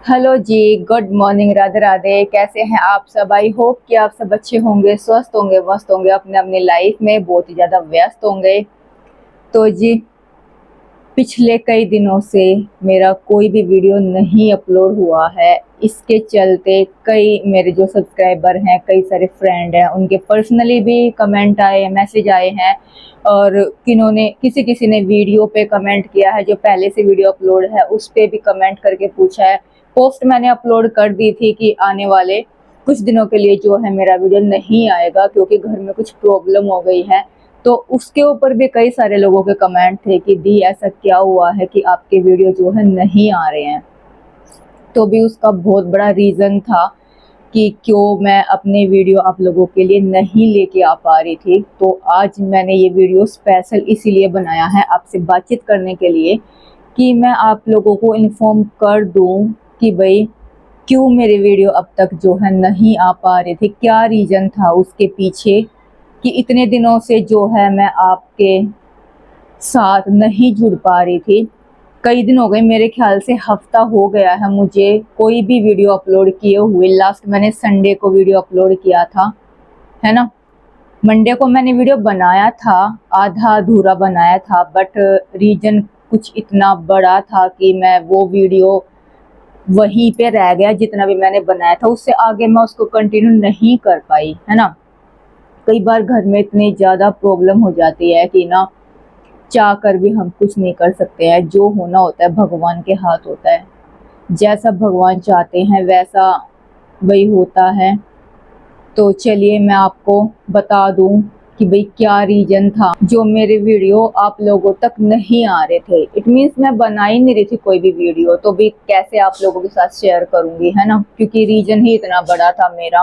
Hello जी, good morning, Radhe Radhe. कैसे हैं आप सब? आई होप कि आप सब अच्छे होंगे, स्वस्थ होंगे, मस्त होंगे, अपने अपनी लाइफ में बहुत ही ज़्यादा व्यस्त होंगे। तो जी, पिछले कई दिनों से मेरा कोई भी वीडियो नहीं अपलोड हुआ है। इसके चलते कई मेरे जो सब्सक्राइबर हैं, कई सारे फ्रेंड हैं, उनके पर्सनली भी कमेंट आए, मैसेज आए हैं। और किसी किसी ने वीडियो पे कमेंट किया है, जो पहले से वीडियो अपलोड है उस पे भी कमेंट करके पूछा है। पोस्ट मैंने अपलोड कर दी थी कि आने वाले कुछ दिनों के लिए जो है मेरा वीडियो नहीं आएगा, क्योंकि घर में कुछ प्रॉब्लम हो गई है। तो उसके ऊपर भी कई सारे लोगों के कमेंट थे कि दी ऐसा क्या हुआ है कि आपके वीडियो जो है नहीं आ रहे हैं। तो भी उसका बहुत बड़ा रीज़न था कि क्यों मैं अपने वीडियो आप लोगों के लिए नहीं लेके आ पा रही थी। तो आज मैंने ये वीडियो स्पेशल इसीलिए बनाया है, आपसे बातचीत करने के लिए, कि मैं आप लोगों को इन्फॉर्म कर दूं कि भाई क्यों मेरे वीडियो अब तक जो है नहीं आ पा रहे थे, क्या रीज़न था उसके पीछे कि इतने दिनों से जो है मैं आपके साथ नहीं जुड़ पा रही थी। कई दिन हो गए, मेरे ख्याल से हफ्ता हो गया है मुझे कोई भी वीडियो अपलोड किए हुए। लास्ट मैंने संडे को वीडियो अपलोड किया था, है ना। मंडे को मैंने वीडियो बनाया था, आधा अधूरा बनाया था, बट रीजन कुछ इतना बड़ा था कि मैं वो वीडियो वहीं पे रह गया। जितना भी मैंने बनाया था उससे आगे मैं उसको कंटिन्यू नहीं कर पाई, है ना। कई बार घर में इतनी ज़्यादा प्रॉब्लम हो जाती है कि ना, चाह कर भी हम कुछ नहीं कर सकते हैं। जो होना होता है भगवान के हाथ होता है। जैसा भगवान चाहते हैं वैसा वही होता है। तो चलिए मैं आपको बता दूं कि भाई क्या रीज़न था जो मेरे वीडियो आप लोगों तक नहीं आ रहे थे। इट मीन्स मैं बना ही नहीं रही थी कोई भी वीडियो, तो भी कैसे आप लोगों के साथ शेयर करूंगी, है ना। क्योंकि रीज़न ही इतना बड़ा था, मेरा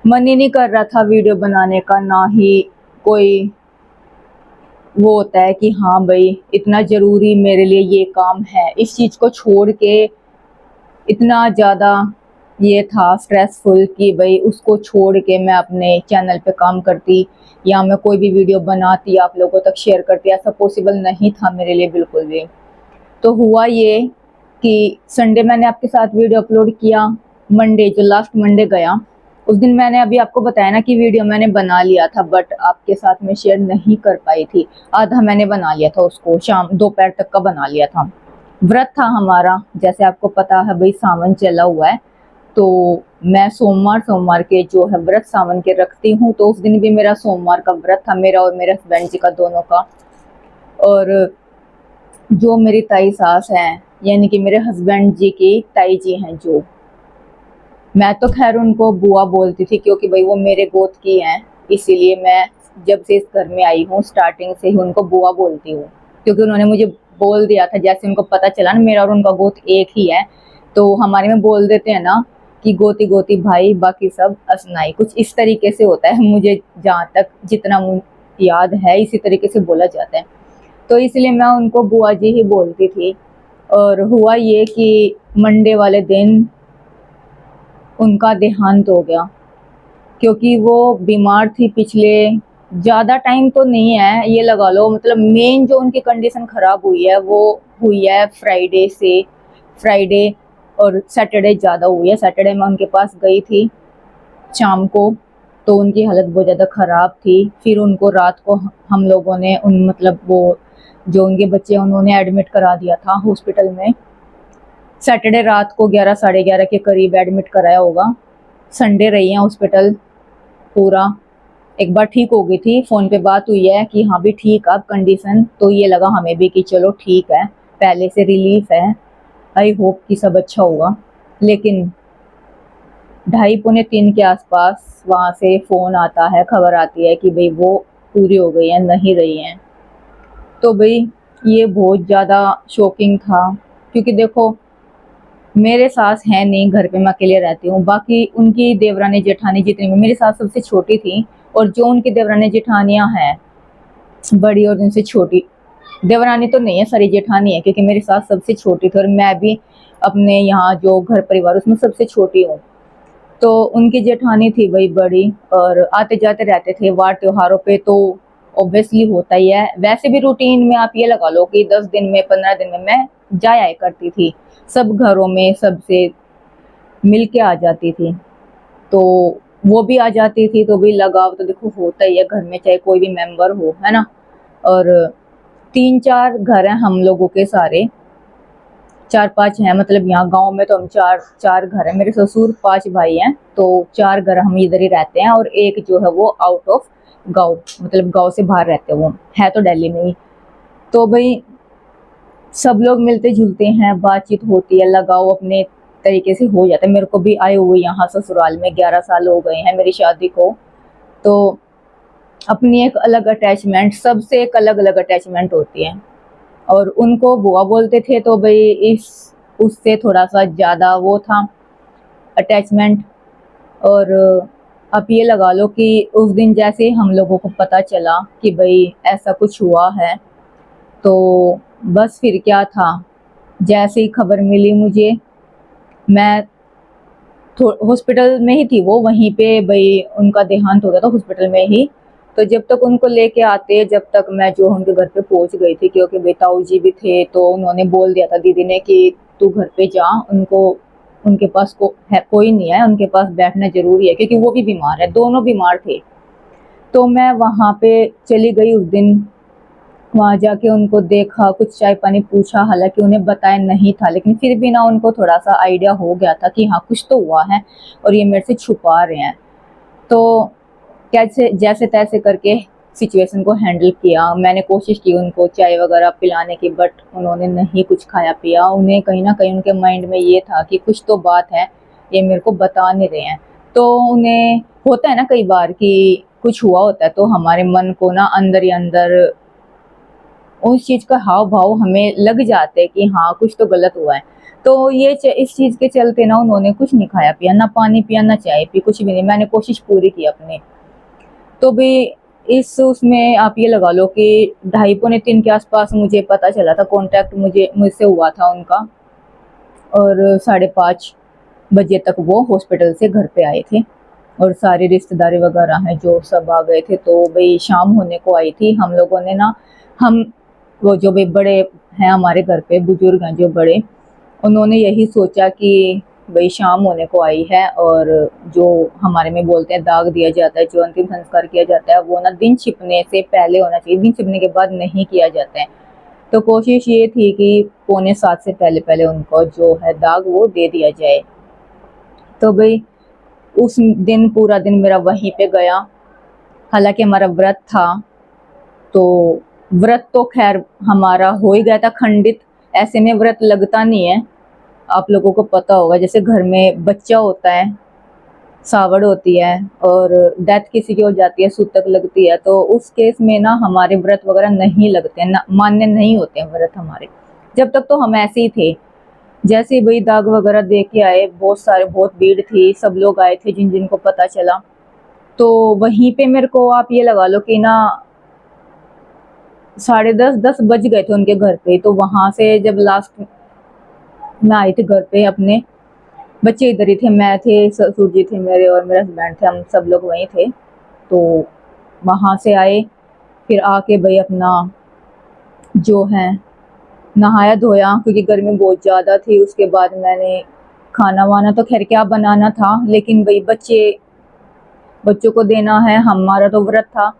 मन ही नहीं कर रहा था वीडियो बनाने का। ना ही कोई वो होता है कि हाँ भाई इतना ज़रूरी मेरे लिए ये काम है, इस चीज़ को छोड़ के इतना ज़्यादा ये था स्ट्रेसफुल कि भाई उसको छोड़ के मैं अपने चैनल पे काम करती या मैं कोई भी वीडियो बनाती आप लोगों तक शेयर करती। ऐसा पॉसिबल नहीं था मेरे लिए बिल्कुल भी। तो हुआ ये कि संडे मैंने आपके साथ वीडियो अपलोड किया। मंडे, जो लास्ट मंडे गया, उस दिन मैंने अभी आपको बताया ना कि वीडियो मैंने बना लिया था, बट आपके साथ में शेयर नहीं कर पाई थी। आधा मैंने बना लिया था, उसको शाम दोपहर तक का बना लिया था। व्रत था हमारा, जैसे आपको पता है भाई सावन चला हुआ है। तो मैं सोमवार सोमवार के जो है व्रत सावन के रखती हूँ। तो उस दिन भी मेरा सोमवार का व्रत था, मेरा और मेरे हस्बैंड जी का, दोनों का। और जो मेरी ताई सास हैं, यानी कि मेरे हस्बैंड जी की ताई जी हैं, जो मैं तो खैर उनको बुआ बोलती थी क्योंकि भाई वो मेरे गोद की हैं। इसीलिए मैं जब से इस घर में आई हूँ स्टार्टिंग से ही उनको बुआ बोलती हूँ, क्योंकि उन्होंने मुझे बोल दिया था। जैसे उनको पता चला ना मेरा और उनका गोद एक ही है, तो हमारे में बोल देते हैं ना कि गोती गोती भाई बाकी सब असनाई, कुछ इस तरीके से होता है। मुझे जहाँ तक जितना याद है इसी तरीके से बोला जाता है। तो इसलिए मैं उनको बुआ जी ही बोलती थी। और हुआ ये कि मंडे वाले दिन उनका देहांत हो गया, क्योंकि वो बीमार थी पिछले ज़्यादा टाइम तो नहीं है, ये लगा लो मतलब मेन जो उनकी कंडीशन ख़राब हुई है वो हुई है फ्राइडे से। फ्राइडे और सैटरडे ज़्यादा हुई है। सैटरडे मैं उनके पास गई थी शाम को, तो उनकी हालत बहुत ज़्यादा ख़राब थी। फिर उनको रात को हम लोगों ने उन मतलब वो जो उनके बच्चे हैं उन्होंने एडमिट करा दिया था हॉस्पिटल में। सैटरडे रात को 11 साढ़े 11 के करीब एडमिट कराया होगा। संडे रही हैं हॉस्पिटल पूरा। एक बार ठीक हो गई थी, फ़ोन पे बात हुई है कि हाँ भी ठीक अब कंडीशन, तो ये लगा हमें भी कि चलो ठीक है, पहले से रिलीफ है। आई होप कि सब अच्छा होगा। लेकिन 2:30 पौने 3 के आसपास वहाँ से फ़ोन आता है, खबर आती है कि भाई वो पूरी हो गई हैं, नहीं रही हैं। तो भाई ये बहुत ज़्यादा शॉकिंग था, क्योंकि देखो मेरे सास हैं नहीं घर पे, मैं अकेले रहती हूँ। बाकी उनकी देवरानी जेठानी जितनी भी, मेरी सास सबसे छोटी थी, और जो उनकी देवरानी जेठानियाँ हैं बड़ी और उनसे छोटी, देवरानी तो नहीं है सारी जेठानी है, क्योंकि मेरी सास सबसे छोटी थी और मैं भी अपने यहाँ जो घर परिवार उसमें सबसे छोटी हूँ। तो उनकी जेठानी थी भाई बड़ी, और आते जाते रहते थे वार त्योहारों पे, तो ऑब्वियसली होता ही है। वैसे भी रूटीन में आप ये लगा लो कि 10 दिन में 15 दिन में मैं जाया करती थी, सब घरों में सबसे मिल के आ जाती थी। तो वो भी आ जाती थी, तो भी लगाव तो देखो होता ही है घर में, चाहे कोई भी मेंबर हो, है ना। और 3-4 घर हैं हम लोगों के, सारे 4-5 हैं, मतलब यहाँ गांव में तो हम चार चार घर हैं। मेरे ससुर 5 भाई हैं, तो 4 घर हम इधर ही रहते हैं, और एक जो है वो आउट ऑफ गाँव, मतलब गाँव से बाहर रहते हैं, वो है तो दिल्ली में ही। तो भाई सब लोग मिलते जुलते हैं, बातचीत होती है, लगाव अपने तरीके से हो जाता है। मेरे को भी आए हुए यहाँ ससुराल में 11 साल हो गए हैं मेरी शादी को। तो अपनी एक अलग अटैचमेंट, सबसे एक अलग अलग अटैचमेंट होती है। और उनको बुआ बोलते थे, तो भाई इस उससे थोड़ा सा ज़्यादा वो था अटैचमेंट। और आप ये लगा लो कि उस दिन जैसे ही हम लोगों को पता चला कि भाई ऐसा कुछ हुआ है, तो बस फिर क्या था, जैसे ही खबर मिली मुझे, मैं हॉस्पिटल में ही थी, वो वहीं पे भाई उनका देहांत हो गया था हॉस्पिटल में ही। तो जब तक उनको लेके आते, जब तक मैं जो उनके घर पे पहुंच गई थी, क्योंकि बेताऊ जी भी थे, तो उन्होंने बोल दिया था दीदी ने कि तू घर पे जा, उनको उनके पास कोई नहीं है, उनके पास बैठना जरूरी है, क्योंकि वो भी बीमार है, दोनों बीमार थे। तो मैं वहाँ पे चली गई उस दिन, वहाँ जाके उनको देखा, कुछ चाय पानी पूछा, हालांकि उन्हें बताया नहीं था, लेकिन फिर भी ना उनको थोड़ा सा आइडिया हो गया था कि हाँ कुछ तो हुआ है और ये मेरे से छुपा रहे हैं। तो कैसे जैसे तैसे करके सिचुएशन को हैंडल किया। मैंने कोशिश की उनको चाय वगैरह पिलाने की, बट उन्होंने नहीं कुछ खाया पिया। उन्हें कहीं ना कहीं उनके माइंड में ये था कि कुछ तो बात है, ये मेरे को बता नहीं रहे हैं। तो उन्हें होता है ना कई बार कि कुछ हुआ होता है, तो हमारे मन को ना अंदर ही अंदर उस चीज का हाव भाव हमें लग जाते हैं कि हाँ कुछ तो गलत हुआ है। तो ये इस चीज के चलते ना उन्होंने कुछ नहीं खाया पिया, ना पानी पिया, ना चाय पी, कुछ भी नहीं। मैंने कोशिश पूरी की अपनी। तो भी इस उसमें आप ये लगा लो कि 2:30-3 के आसपास मुझे पता चला था, कांटेक्ट मुझसे हुआ था उनका। और 5:30 बजे तक वो हॉस्पिटल से घर पे आए थे, और सारे रिश्तेदारी वगैरह हैं जो सब आ गए थे। तो भाई शाम होने को आई थी, हम लोगों ने ना, हम वो जो भी बड़े हैं हमारे घर पे, बुजुर्ग हैं जो बड़े, उन्होंने यही सोचा कि भाई शाम होने को आई है, और जो हमारे में बोलते हैं दाग दिया जाता है, जो अंतिम संस्कार किया जाता है, वो ना दिन छिपने से पहले होना चाहिए, दिन छिपने के बाद नहीं किया जाता है। तो कोशिश ये थी कि 6:45 से पहले पहले उनको जो है दाग वो दे दिया जाए। तो भाई उस दिन पूरा दिन मेरा वहीं पे गया। हालांकि हमारा व्रत था, तो व्रत तो खैर हमारा हो ही गया था खंडित। ऐसे में व्रत लगता नहीं है, आप लोगों को पता होगा, जैसे घर में बच्चा होता है, सावड़ होती है, और डेथ किसी की हो जाती है, सूतक लगती है, तो उस केस में ना हमारे व्रत वगैरह नहीं लगते हैं, मान्य नहीं होते हैं व्रत हमारे। जब तक तो हम ऐसे ही थे। जैसे ही भाई दाग वगैरह दे के आए, बहुत भीड़ थी, सब लोग आए थे जिन जिनको पता चला। तो वहीं पे मेरे को आप ये लगा लो कि ना 10:30 बज गए थे उनके घर पे। तो वहां से जब लास्ट में आई थी घर पे अपने, बच्चे इधर ही थे, मैं थे, ससुर जी थे मेरे, और मेरे हस्बैंड थे, हम सब लोग वहीं थे। तो वहां से आए, फिर आके भाई अपना जो है नहाया धोया, क्योंकि गर्मी बहुत ज़्यादा थी। उसके बाद मैंने खाना वाना तो खैर क्या बनाना था, लेकिन भाई बच्चों को देना है, हमारा तो व्रत था,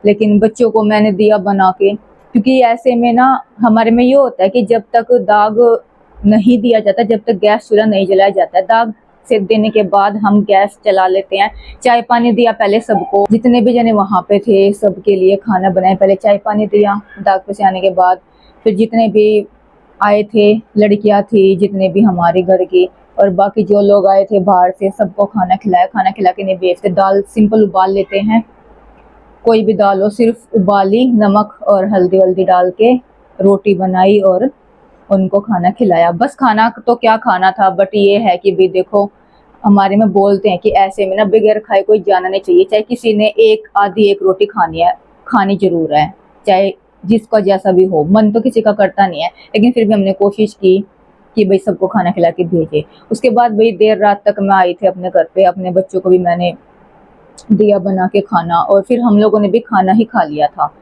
लेकिन बच्चों को मैंने दिया बना के। क्योंकि ऐसे में ना हमारे में ये होता है कि जब तक दाग नहीं दिया जाता, जब तक गैस चूल्हा नहीं जलाया जाता है, दाग से देने के बाद हम गैस चला लेते हैं। चाय पानी दिया पहले सबको, जितने भी जने वहाँ पे थे सबके लिए खाना बनाए, पहले चाय पानी दिया दाग पे से आने के बाद। फिर जितने भी आए थे, लड़कियां थी जितने भी हमारे घर की, और बाकी जो लोग आए थे बाहर से, सबको खाना खिलाया। खाना खिला के नहीं बेचते, दाल सिंपल उबाल लेते हैं, कोई भी दाल हो, सिर्फ उबाली, नमक और हल्दी वल्दी डाल के रोटी बनाई और उनको खाना खिलाया। बस खाना तो क्या खाना था, बट ये है कि भी देखो हमारे में बोलते हैं कि ऐसे में ना बगैर खाए कोई जाना नहीं चाहिए। चाहे किसी ने एक रोटी खानी है, खानी जरूर है, चाहे जिसका जैसा भी हो, मन तो किसी का करता नहीं है, लेकिन फिर भी हमने कोशिश की कि भाई सबको खाना खिला के भेजे। उसके बाद भाई देर रात तक मैं आई थी अपने घर पे, अपने बच्चों को भी मैंने दिया बना के खाना, और फिर हम लोगों ने भी खाना ही खा लिया था।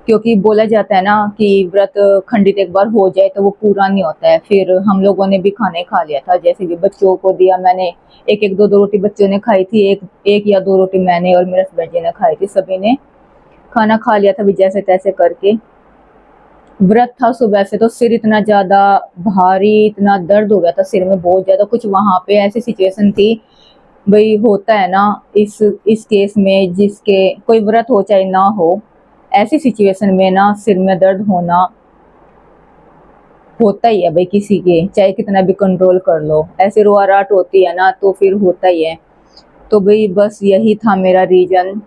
क्योंकि बोला जाता है ना कि व्रत खंडित एक बार हो जाए तो वो पूरा नहीं होता है। फिर हम लोगों ने भी खाना ही खा लिया था, जैसे भी बच्चों को दिया मैंने, एक एक दो दो रोटी बच्चों ने खाई थी, एक एक या दो रोटी मैंने और मेरे हस्बैंड जी ने खाई थी। सभी ने खाना खा लिया था भी जैसे तैसे करके। व्रत था सुबह से, तो सिर इतना ज्यादा भारी, इतना दर्द हो गया था सिर में बहुत ज्यादा। कुछ वहां पे ऐसी सिचुएशन थी, भाई होता है ना इस केस में, जिसके कोई व्रत हो चाहे ना हो, ऐसी सिचुएशन में ना सिर में दर्द होना होता ही है भाई, किसी के चाहे कितना भी कंट्रोल कर लो, ऐसे रुआराट होती है ना तो फिर होता ही है। तो भाई बस यही था मेरा रीजन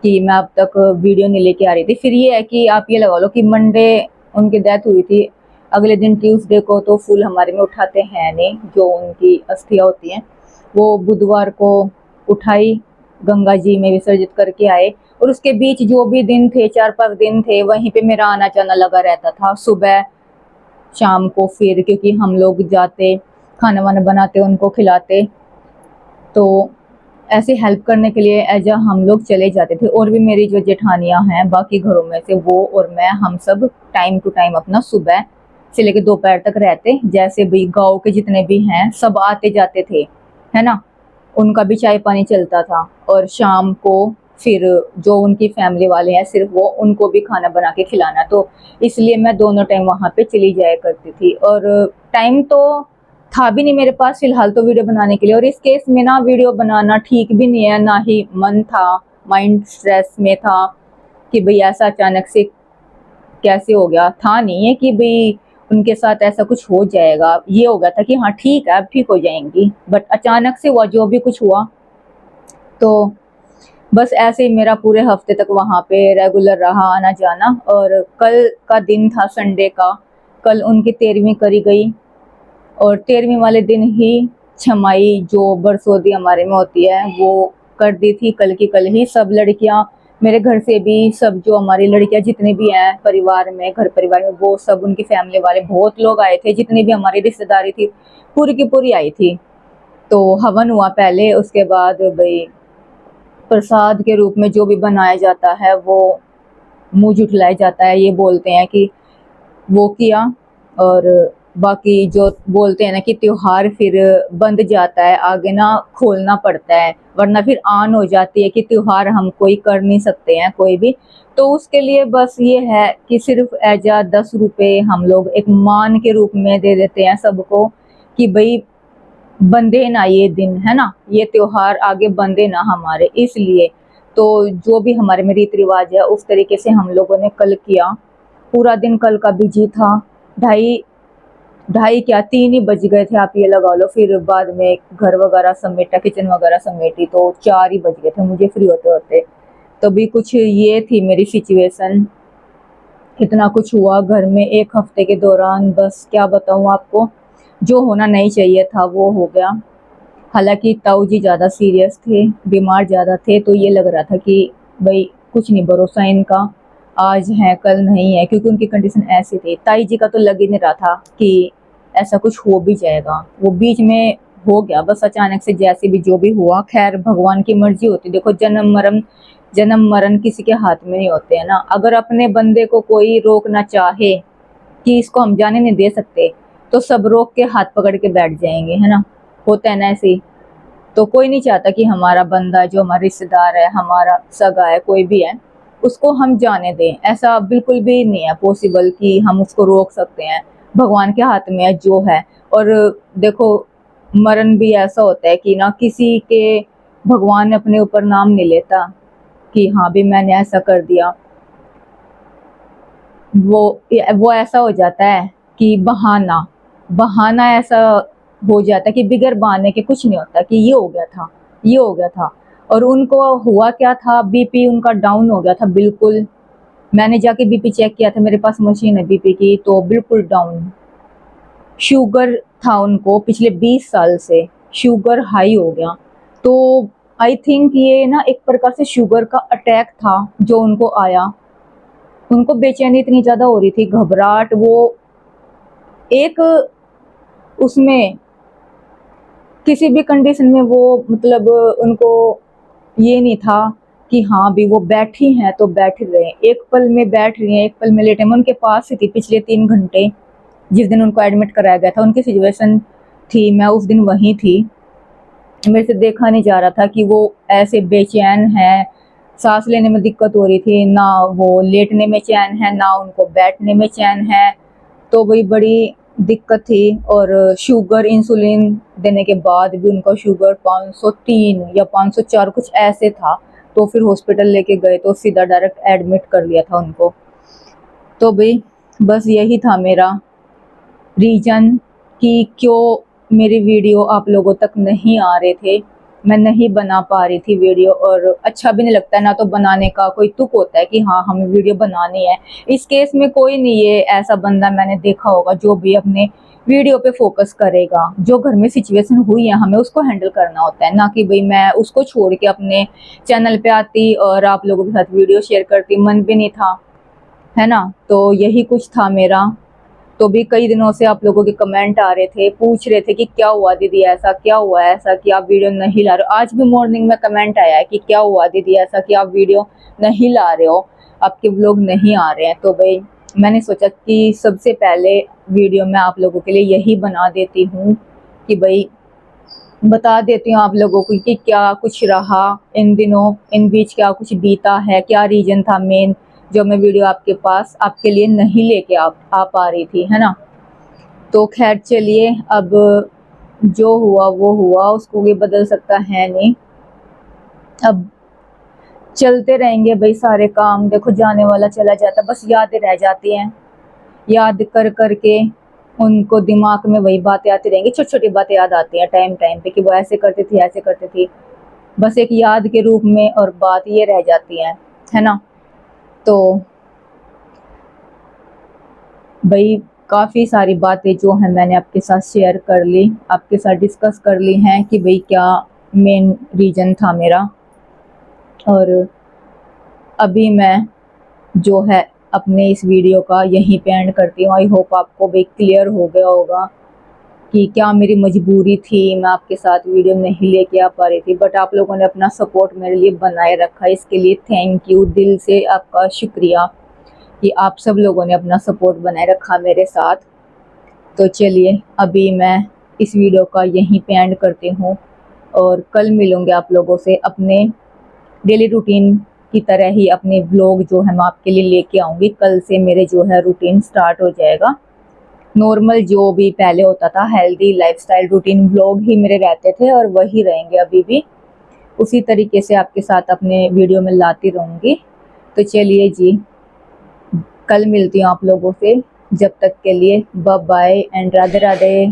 कि मैं अब तक वीडियो नहीं लेके आ रही थी। फिर ये है कि आप ये लगा लो कि मंडे उनकी डेथ हुई थी, अगले दिन ट्यूसडे को तो फूल हमारे में उठाते हैं नहीं, जो उनकी अस्थियां होती हैं वो बुधवार को उठाई, गंगा जी में विसर्जित करके आए। और उसके बीच जो भी दिन थे, 4-5 दिन थे, वहीं पे मेरा आना जाना लगा रहता था, सुबह शाम को। फिर क्योंकि हम लोग जाते, खाना वाना बनाते, उनको खिलाते, तो ऐसे हेल्प करने के लिए एज हम लोग चले जाते थे। और भी मेरी जो जेठानियां हैं बाकी घरों में से, वो और मैं, हम सब टाइम टू टाइम अपना सुबह से लेकर दोपहर तक रहते। जैसे भी गांव के जितने भी हैं सब आते जाते थे, है ना, उनका भी चाय पानी चलता था। और शाम को फिर जो उनकी फैमिली वाले हैं सिर्फ वो, उनको भी खाना बना के खिलाना। तो इसलिए मैं दोनों टाइम वहां पे चली जाया करती थी। और टाइम तो था भी नहीं मेरे पास फिलहाल तो वीडियो बनाने के लिए। और इस केस में ना वीडियो बनाना ठीक भी नहीं है, ना ही मन था, माइंड स्ट्रेस में था कि भाई ऐसा अचानक से कैसे हो गया था। नहीं है कि भाई उनके साथ ऐसा कुछ हो जाएगा, ये हो गया था कि हाँ ठीक है अब ठीक हो जाएंगी, बट अचानक से हुआ जो भी कुछ हुआ। तो बस ऐसे ही मेरा पूरे हफ्ते तक वहां पे रेगुलर रहा आना जाना। और कल का दिन था संडे का, कल उनकी 13वीं करी गई। और 13वीं वाले दिन ही छमाई जो बरसोदी हमारे में होती है वो कर दी थी, कल की कल ही। सब लड़कियां मेरे घर से भी, सब जो हमारी लड़कियां जितने भी हैं परिवार में, घर परिवार में, वो सब, उनकी फैमिली वाले बहुत लोग आए थे, जितनी भी हमारी रिश्तेदारी थी पूरी की पूरी आई थी। तो हवन हुआ पहले, उसके बाद भाई प्रसाद के रूप में जो भी बनाया जाता है वो मुंह जुठलाया जाता है, ये बोलते हैं कि वो किया। और बाकी जो बोलते हैं ना कि त्योहार फिर बंद जाता है, आगे ना खोलना पड़ता है, वरना फिर आन हो जाती है कि त्योहार हम कोई कर नहीं सकते हैं कोई भी। तो उसके लिए बस ये है कि सिर्फ एजा 10 रुपए हम लोग एक मान के रूप में दे देते हैं सबको, कि भाई बंधे ना ये दिन, है ना, ये त्योहार आगे बंधे ना हमारे, इसलिए। तो जो भी हमारे में रीति रिवाज है उस तरीके से हम लोगों ने कल किया। पूरा दिन कल का बिजी था, ढाई ढाई क्या 3 ही बज गए थे आप ये लगा लो। फिर बाद में घर वगैरह समेटा, किचन वगैरह समेटी, तो 4 ही बज गए थे मुझे फ्री होते होते। तभी कुछ ये थी मेरी सिचुएशन, इतना कुछ हुआ घर में एक हफ्ते के दौरान, बस क्या बताऊं आपको। जो होना नहीं चाहिए था वो हो गया। हालांकि ताऊ जी ज़्यादा सीरियस थे, बीमार ज़्यादा थे, तो ये लग रहा था कि भाई कुछ नहीं भरोसा इनका, आज है कल नहीं है, क्योंकि उनकी कंडीशन ऐसी थी। ताई जी का तो लग ही नहीं रहा था कि ऐसा कुछ हो भी जाएगा, वो बीच में हो गया बस अचानक से, जैसे भी जो भी हुआ। खैर भगवान की मर्जी होती, देखो जन्म मरण किसी के हाथ में नहीं होते, है ना। अगर अपने बंदे को कोई रोकना चाहे कि इसको हम जाने नहीं दे सकते, तो सब रोक के हाथ पकड़ के बैठ जाएंगे, है ना, होता है ना ऐसे ही। तो कोई नहीं चाहता कि हमारा बंदा जो हमारा रिश्तेदार है, हमारा सगा है, कोई भी है, उसको हम जाने दें। ऐसा बिल्कुल भी नहीं है पॉसिबल कि हम उसको रोक सकते हैं, भगवान के हाथ में है जो है। और देखो मरण भी ऐसा होता है कि ना किसी के भगवान अपने ऊपर नाम नहीं लेता कि हाँ भी मैंने ऐसा कर दिया। वो ऐसा हो जाता है कि बहाना बहाना ऐसा हो जाता है कि बिगर बहाने के कुछ नहीं होता, कि ये हो गया था, ये हो गया था। और उनको हुआ क्या था, बीपी उनका डाउन हो गया था बिल्कुल। मैंने जाके बीपी चेक किया था, मेरे पास मशीन है बीपी की, तो बिल्कुल डाउन। शुगर था उनको पिछले 20 साल से, शुगर हाई हो गया। तो आई थिंक ये ना एक प्रकार से शुगर का अटैक था जो उनको आया। उनको बेचैनी इतनी ज्यादा हो रही थी, घबराहट, वो एक उसमें किसी भी कंडीशन में वो, मतलब उनको ये नहीं था कि हाँ भी वो बैठी हैं तो बैठ रहे हैं, एक पल में बैठ रही हैं, एक पल में लेटे। मैं उनके पास ही थी पिछले 3 घंटे, जिस दिन उनको एडमिट कराया गया था, उनकी सिचुएशन थी, मैं उस दिन वहीं थी। मेरे से देखा नहीं जा रहा था कि वो ऐसे बेचैन है, सांस लेने में दिक्कत हो रही थी, ना वो लेटने में चैन है, ना उनको बैठने में चैन है। तो वही बड़ी दिक्कत थी। और शुगर, इंसुलिन देने के बाद भी उनका शुगर 503 या 504 कुछ ऐसे था। तो फिर हॉस्पिटल लेके गए तो सीधा डायरेक्ट एडमिट कर लिया था उनको। तो भाई बस यही था मेरा रीज़न कि क्यों मेरी वीडियो आप लोगों तक नहीं आ रहे थे, मैं नहीं बना पा रही थी वीडियो। और अच्छा भी नहीं लगता है, ना तो बनाने का कोई तुक होता है कि हाँ हमें वीडियो बनानी है। इस केस में कोई नहीं है ऐसा बंदा मैंने देखा होगा जो भी अपने वीडियो पे फोकस करेगा। जो घर में सिचुएशन हुई है हमें उसको हैंडल करना होता है, ना कि भाई मैं उसको छोड़ के अपने चैनल पे आती और आप लोगों के साथ वीडियो शेयर करती। मन भी नहीं था, है ना। तो यही कुछ था मेरा। तो भी कई दिनों से आप लोगों के कमेंट आ रहे थे, पूछ रहे थे कि क्या हुआ दीदी, ऐसा क्या हुआ, ऐसा कि आप वीडियो नहीं ला रहे हो। आज भी मॉर्निंग में कमेंट आया है कि क्या हुआ दीदी, ऐसा कि आप वीडियो नहीं ला रहे हो, आपके व्लॉग नहीं आ रहे हैं। तो भाई मैंने सोचा कि सबसे पहले वीडियो मैं आप लोगों के लिए यही बना देती हूँ कि भाई बता देती हूँ आप लोगों को कि क्या कुछ रहा इन दिनों, इन बीच क्या कुछ बीता है, क्या रीज़न था मेन जो मैं वीडियो आपके पास आपके लिए नहीं लेके आ पा रही थी, है ना। तो खैर चलिए, अब जो हुआ वो हुआ, उसको भी बदल सकता है नहीं। अब चलते रहेंगे भाई, सारे काम देखो जाने वाला चला जाता, बस यादें रह जाती हैं। याद कर कर के उनको दिमाग में वही बातें आती रहेंगी, छोटी छोटी बातें याद आती हैं टाइम टाइम पे कि वो ऐसे करती थी, ऐसे करती थी, बस एक याद के रूप में, और बात ये रह जाती है ना। तो भाई काफ़ी सारी बातें जो हैं मैंने आपके साथ शेयर कर ली, आपके साथ डिस्कस कर ली हैं कि भाई क्या मेन रीज़न था मेरा। और अभी मैं जो है अपने इस वीडियो का यहीं पे एंड करती हूँ। आई होप आपको भी क्लियर हो गया होगा कि क्या मेरी मजबूरी थी, मैं आपके साथ वीडियो नहीं लेके आ पा रही थी, बट आप लोगों ने अपना सपोर्ट मेरे लिए बनाए रखा, इसके लिए थैंक यू, दिल से आपका शुक्रिया कि आप सब लोगों ने अपना सपोर्ट बनाए रखा मेरे साथ। तो चलिए अभी मैं इस वीडियो का यहीं पे एंड करती हूँ, और कल मिलूँगी आप लोगों से अपने डेली रूटीन की तरह ही। अपने ब्लॉग जो है मैं आपके लिए लेके आऊँगी, कल से मेरे जो है रूटीन स्टार्ट हो जाएगा। नॉर्मल जो भी पहले होता था हेल्दी लाइफस्टाइल रूटीन ब्लॉग ही मेरे रहते थे, और वही रहेंगे अभी भी, उसी तरीके से आपके साथ अपने वीडियो में लाती रहूँगी। तो चलिए जी, कल मिलती हूँ आप लोगों से, जब तक के लिए bye bye and Radhe Radhe.